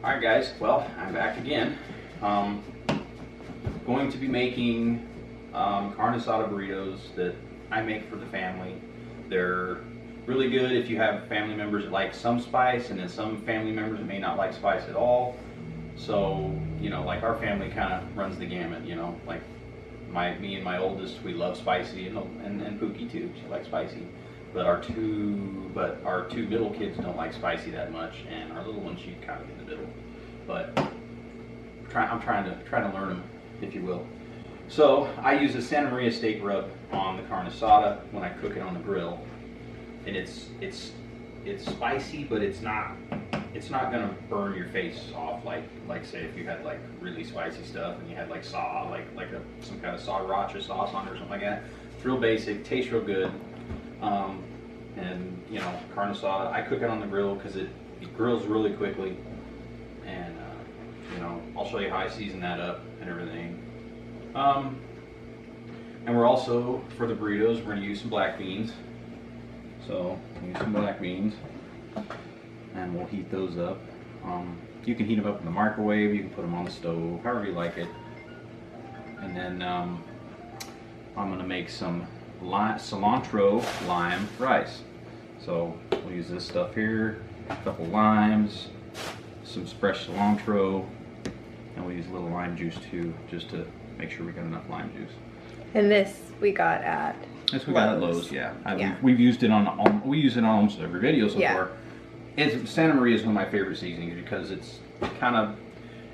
Alright guys, well, I'm back again. Going to be making Carne Asda burritos that I make for the family. They're really good if you have family members that like some spice, and then some family members that may not like spice at all. So, you know, like our family kind of runs the gamut, you know, like me and my oldest, we love spicy, and Pookie too, she likes spicy. But our two middle kids don't like spicy that much, and our little one, she's kind of in the middle. But I'm trying to learn them, if you will. So I use a Santa Maria steak rub on the Carne Asda when I cook it on the grill, and it's spicy, but it's not gonna burn your face off like say if you had like really spicy stuff and you had like some kind of sriracha sauce on it or something like that. It's real basic, tastes real good. And you know, Carne Asda, I cook it on the grill because it grills really quickly, and you know, I'll show you how I season that up and everything. And we're also, for the burritos, we're going to use some black beans. So we'll use some black beans, and we'll heat those up. You can heat them up in the microwave, you can put them on the stove, however you like it. And then I'm going to make some cilantro lime rice. So we'll use this stuff here, a couple limes, some fresh cilantro, and we'll use a little lime juice too, just to make sure we got enough lime juice. And this we got at Lowe's, yeah. We've used it on almost every video so far. Santa Maria is one of my favorite seasonings because it's kind of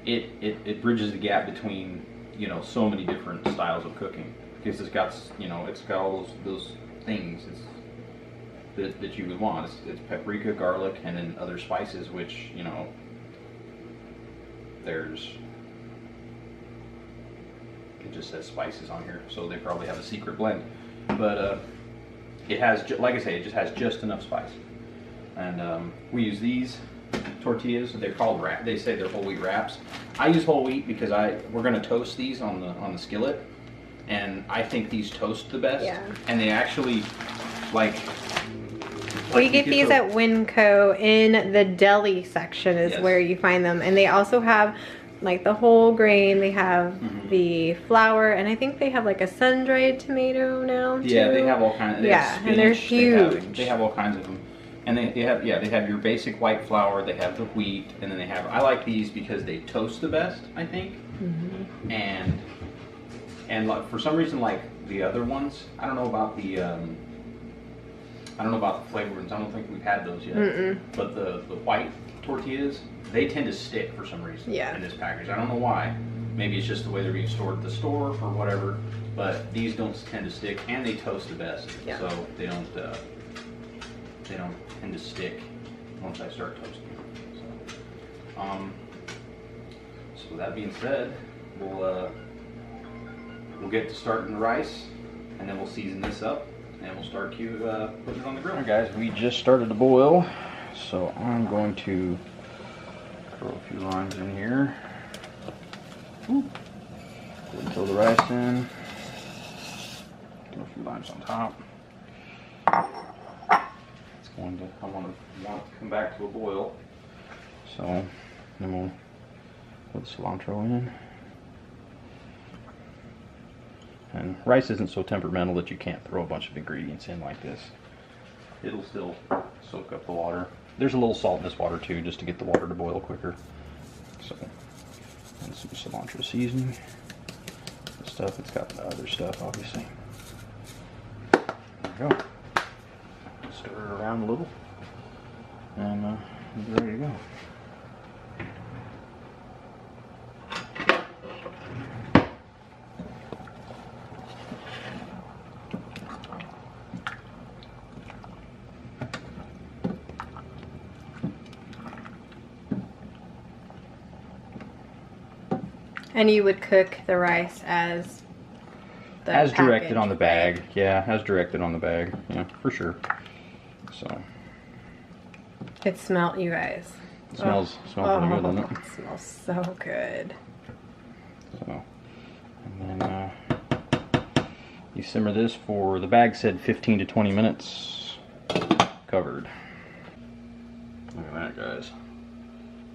it bridges the gap between, you know, so many different styles of cooking, because it's got all those things that you would want. It's paprika, garlic, and then other spices, which, you know, it just says spices on here, so they probably have a secret blend. But it has, like I say, it just has just enough spice. And we use these tortillas. They're called wrap. They say they're whole wheat wraps. I use whole wheat because we're going to toast these on the skillet, and I think these toast the best. Yeah. And they actually we get these at Winco in the deli section is where you find them, and they also have like the whole grain. They have the flour, and I think they have like a sun-dried tomato now too. Yeah, they have all kinds. And they're huge. They have all kinds of them, and they have your basic white flour. They have the wheat, and then I like these because they toast the best, I think. And like, for some reason, like the other ones, I don't know about the flavor ones. I don't think we've had those yet. But the white tortillas, they tend to stick for some reason in this package. I don't know why. Maybe it's just the way they're being stored at the store or whatever. But these don't tend to stick, and they toast the best. Yeah. So they don't tend to stick once I start toasting them. So that being said, we'll get to starting the rice, and then we'll season this up, and we'll start putting it on the grill. Alright guys, we just started to boil, so I'm going to throw a few limes in here. Throw the rice in. Throw a few limes on top. I want it to come back to a boil. So then we'll put the cilantro in. And rice isn't so temperamental that you can't throw a bunch of ingredients in like this. It'll still soak up the water. There's a little salt in this water too, just to get the water to boil quicker. So, and some cilantro seasoning. The stuff, it's got the other stuff obviously. There we go. Stir it around a little, and we'll be ready to go. And you would cook the rice as directed on the bag. Right? Yeah, as directed on the bag. Yeah, for sure. So it smelled, you guys. It smells pretty good, doesn't it? It smells so good. So, and then you simmer this for, the bag said 15 to 20 minutes covered. Look at that, guys.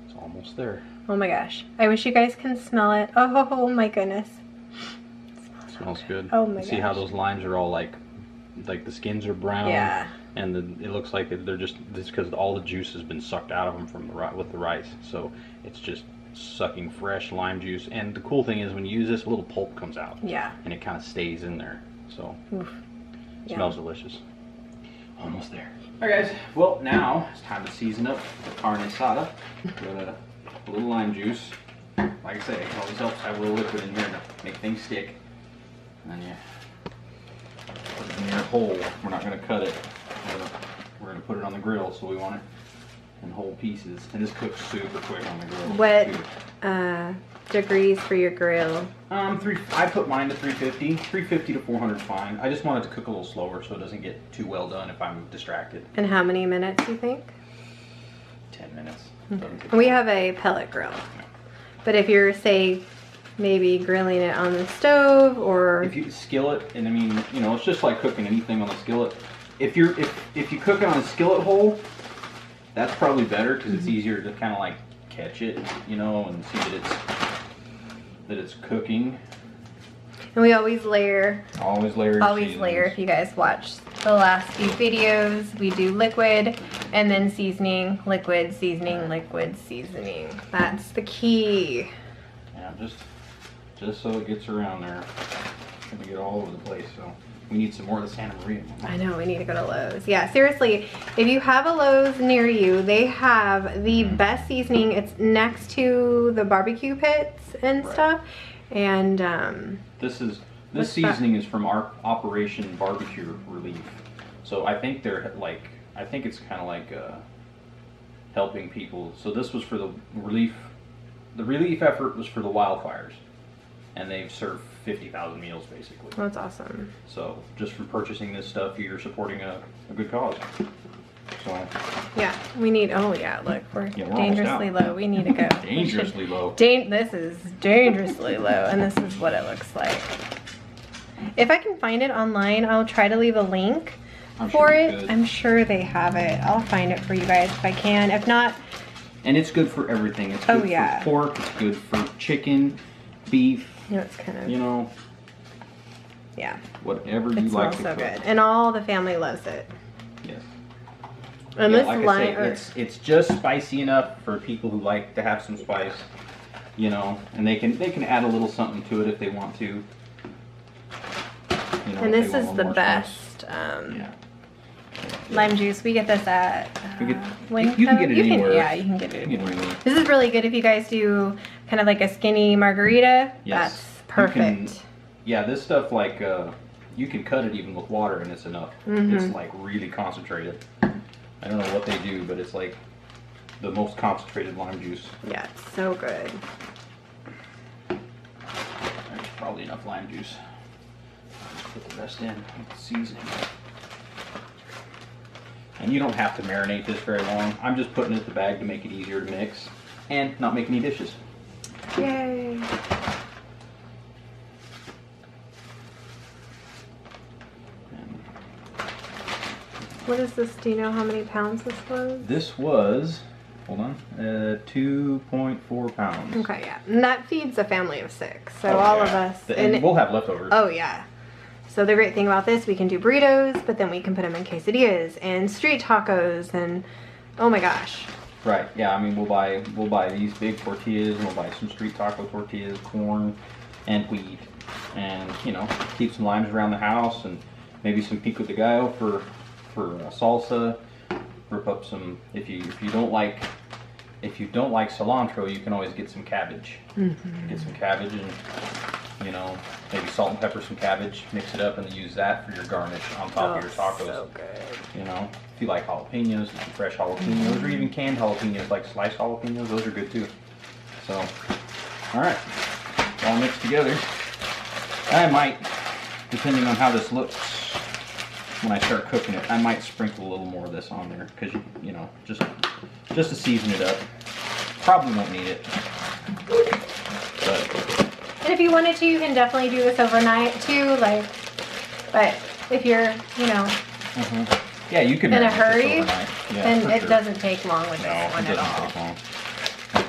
It's all Almost there. Oh my gosh. I wish you guys can smell it. Oh my goodness. It smells good. Oh my gosh. See how those limes are all like the skins are brown. Yeah. And it looks like they're just because all the juice has been sucked out of them from with the rice. So it's just sucking fresh lime juice. And the cool thing is when you use this, a little pulp comes out. Yeah. And it kind of stays in there. So it smells delicious. Almost there. Alright guys, well now it's time to season up the carne asada. Got a little lime juice. Like I say, it always helps to have a little liquid in here to make things stick. And then you put it in your hole. We're not going to cut it. We're going to put it on the grill, so we want it in whole pieces. And this cooks super quick on the grill. What degrees for your grill? I put mine to 350. 350 to 400 is fine. I just want it to cook a little slower so it doesn't get too well done if I'm distracted. And how many minutes do you think? 10 minutes. Okay. We have a pellet grill. Yeah. But if you're, say, maybe grilling it on the stove or... If you skillet, and I mean, you know, it's just like cooking anything on the skillet. If you cook it on a skillet hole, that's probably better because it's easier to kind of like catch it, you know, and see that it's cooking. And we always layer. Always layer. Always layer. If you guys watch the last few videos, we do liquid and then seasoning, liquid, seasoning, liquid, seasoning. That's the key. Yeah, just so it gets around there. It's gonna get all over the place, so we need some more of the Santa Maria. I know, we need to go to Lowe's. Yeah, seriously, if you have a Lowe's near you, they have the best seasoning. It's next to the barbecue pits and stuff. And this seasoning is from our Operation Barbecue Relief. So I think it's kind of like helping people. So this was for the relief. The relief effort was for the wildfires, and they've served 50,000 meals basically. That's awesome. So just from purchasing this stuff, you're supporting a good cause. So yeah, we need. Oh yeah, look, we're dangerously low. We need to go. Dangerously low. This is dangerously low, and this is what it looks like. If I can find it online, I'll try to leave a link for it. I'm sure they have it. I'll find it for you guys if I can. If not. And it's good for everything. It's good for pork. It's good for chicken, beef. No, it's kind of. You know. Yeah. Whatever you like to cook. It smells so good, and all the family loves it. Yes. And yeah, this like I say, it's just spicy enough for people who like to have some spice, you know, and they can add a little something to it if they want to. You know, and this is the best lime juice. We get this at you can get it anywhere. Yeah, you can get it anywhere. This is really good if you guys do kind of like a skinny margarita. Yes. That's perfect. Yeah, this stuff like you can cut it even with water and it's enough. It's like really concentrated. I don't know what they do, but it's like the most concentrated lime juice. Yeah, it's so good. There's probably enough lime juice. Just put the rest in with the seasoning. And you don't have to marinate this very long. I'm just putting it in the bag to make it easier to mix and not make any dishes. Yay! What is this? Do you know how many pounds this was? This was, hold on, 2.4 pounds. Okay, yeah. And that feeds a family of 6. So all of us. And we'll have leftovers. Oh, yeah. So the great thing about this, we can do burritos, but then we can put them in quesadillas and street tacos and, oh my gosh. Right, yeah, I mean, we'll buy these big tortillas, and we'll buy some street taco tortillas, corn, and wheat. And, you know, keep some limes around the house and maybe some pico de gallo for salsa. Rip up some, if you don't like cilantro, you can always get some cabbage. Get some cabbage and, you know, maybe salt and pepper some cabbage, mix it up, and then use that for your garnish on top of your tacos. So good. You know, if you like jalapenos, some fresh jalapenos, or even canned jalapenos, like sliced jalapenos, those are good too. So, all right, all mixed together. I might, depending on how this looks, when I start cooking it, I might sprinkle a little more of this on there, because you know, just to season it up. Probably won't need it, but. And if you wanted to, you can definitely do this overnight too. Like, but if you're, you know, yeah, you can in a hurry, yeah, then it doesn't take long with this one at all.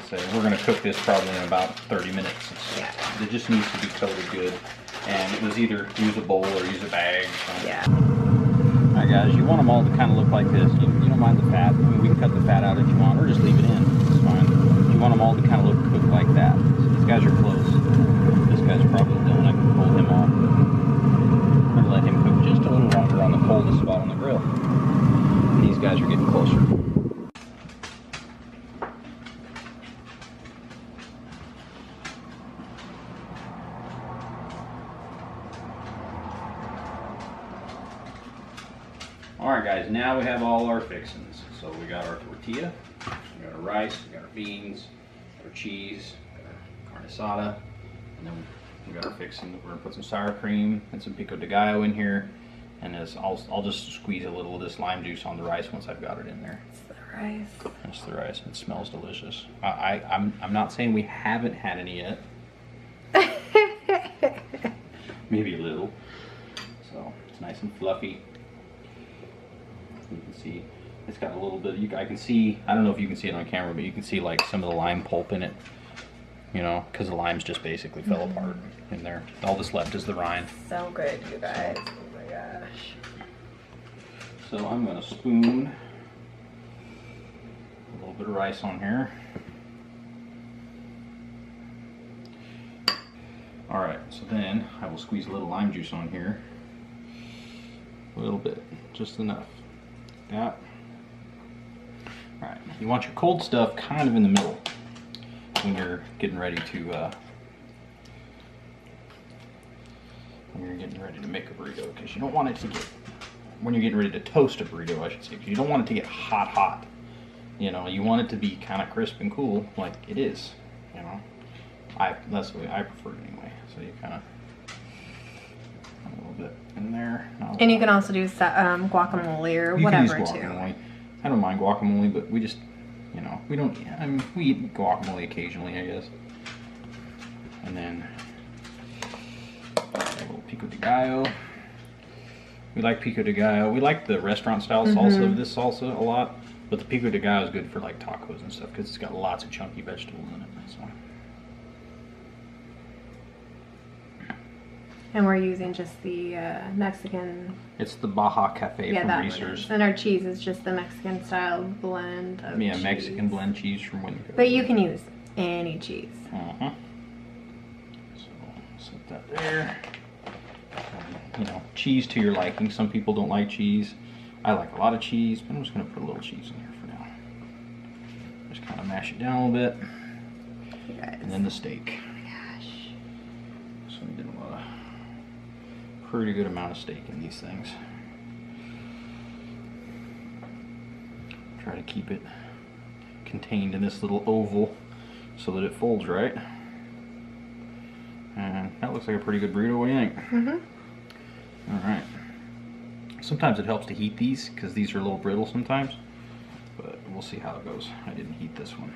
say, we're going to cook this probably in about 30 minutes. It just needs to be coated good. And it was either use a bowl or use a bag. So. Yeah. Alright guys, you want them all to kind of look like this. You don't mind the fat. I mean, we can cut the fat out if you want, or just leave it in. It's fine. You want them all to kind of look cooked like that. So these guys are close. This guy's probably done. I can pull him off. I'm going to let him cook just a little longer on the coldest spot on the grill. And these guys are getting closer. Alright guys, now we have all our fixings. So we got our tortilla, we got our rice, we got our beans, our cheese, our carne asada, and then we got our fixing. We're gonna put some sour cream and some pico de gallo in here, and I'll just squeeze a little of this lime juice on the rice once I've got it in there. It's the rice. That's the rice. It smells delicious. I'm not saying we haven't had any yet. Maybe a little. So it's nice and fluffy. You can see it's got a little bit, I can see, I don't know if you can see it on camera, but you can see like some of the lime pulp in it, you know, because the limes just basically fell apart in there. All that's left is the rind. So good, you guys. Oh my gosh. So I'm going to spoon a little bit of rice on here. Alright, so then I will squeeze a little lime juice on here. A little bit, just enough. Yeah. Alright, you want your cold stuff kind of in the middle when you're getting ready to make a burrito, because you don't want it to get, when you're getting ready to toast a burrito, I should say, because you don't want it to get hot. You know, you want it to be kind of crisp and cool like it is, you know. That's the way I prefer it anyway. So you kind of a little bit in there. And you can also do guacamole or whatever too. I don't mind guacamole, but we just, you know, we don't. I mean, we eat guacamole occasionally, I guess. And then a little pico de gallo. We like pico de gallo. We like the restaurant style salsa of this salsa a lot, but the pico de gallo is good for like tacos and stuff because it's got lots of chunky vegetables in it. So. And we're using just the Mexican. It's the Baja Cafe from Reese's. And our cheese is just the Mexican style blend of cheese. Mexican blend cheese from Winco. But you can use any cheese. So set that there. You know, cheese to your liking. Some people don't like cheese. I like a lot of cheese, but I'm just going to put a little cheese in here for now. Just kind of mash it down a little bit. And then the steak. So we did a pretty good amount of steak in these things. Try to keep it contained in this little oval so that it folds right. And that looks like a pretty good burrito. What do you think? Alright. Sometimes it helps to heat these because these are a little brittle sometimes. But we'll see how it goes. I didn't heat this one.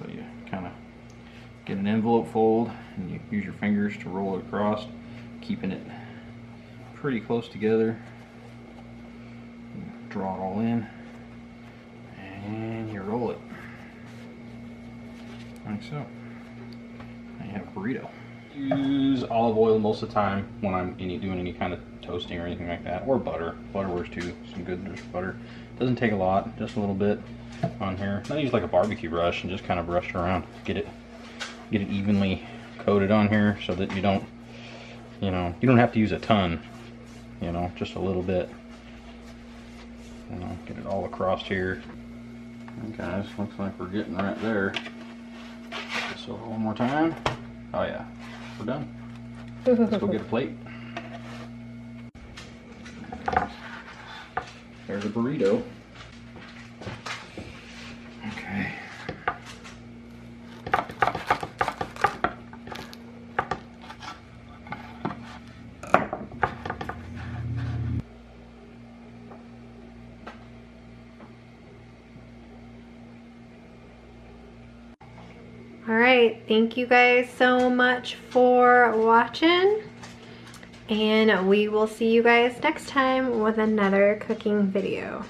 So you kind of get an envelope fold and you use your fingers to roll it across, keeping it pretty close together. Draw it all in and you roll it like so. And you have a burrito. Use olive oil most of the time when I'm doing any kind of toasting or anything like that, or butter. Butter works too. Some good butter. Doesn't take a lot, just a little bit on here. I use like a barbecue brush and just kind of brush it around, get it evenly coated on here so that you don't, you know, you don't have to use a ton, you know, just a little bit. You know, get it all across here. Okay, guys, looks like we're getting right there. This over one more time. Oh yeah, we're done. Let's go get a plate. There's a burrito. Okay. Alright, thank you guys so much for watching, and we will see you guys next time with another cooking video.